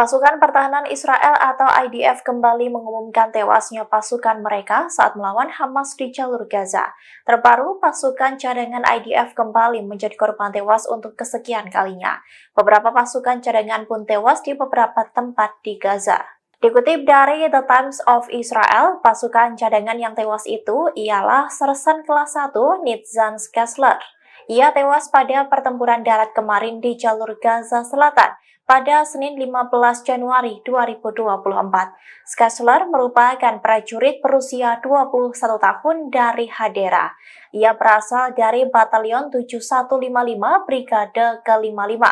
Pasukan Pertahanan Israel atau IDF kembali mengumumkan tewasnya pasukan mereka saat melawan Hamas di jalur Gaza. Terbaru, pasukan cadangan IDF kembali menjadi korban tewas untuk kesekian kalinya. Beberapa pasukan cadangan pun tewas di beberapa tempat di Gaza. Dikutip dari The Times of Israel, pasukan cadangan yang tewas itu ialah Sersan kelas 1 Nitzan Kessler. Ia tewas pada pertempuran darat kemarin di jalur Gaza Selatan pada Senin 15 Januari 2024. Kessler merupakan prajurit berusia 21 tahun dari Hadera. Ia berasal dari Batalion 7155 Brigade ke-55.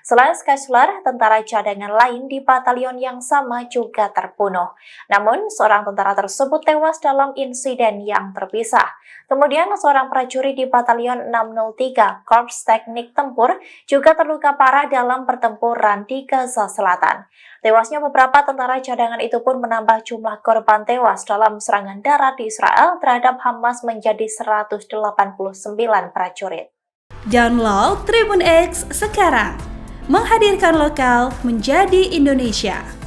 Selain Kessler, tentara cadangan lain di batalion yang sama juga terbunuh. Namun, seorang tentara tersebut tewas dalam insiden yang terpisah. Kemudian, seorang prajurit di Batalion 603 Korps Teknik Tempur juga terluka parah dalam pertempuran di Gaza Selatan. Tewasnya beberapa tentara cadangan itu pun menambah jumlah korban tewas dalam serangan darat di Israel terhadap Hamas menjadi 189 prajurit. Download Tribun X sekarang, menghadirkan lokal menjadi Indonesia.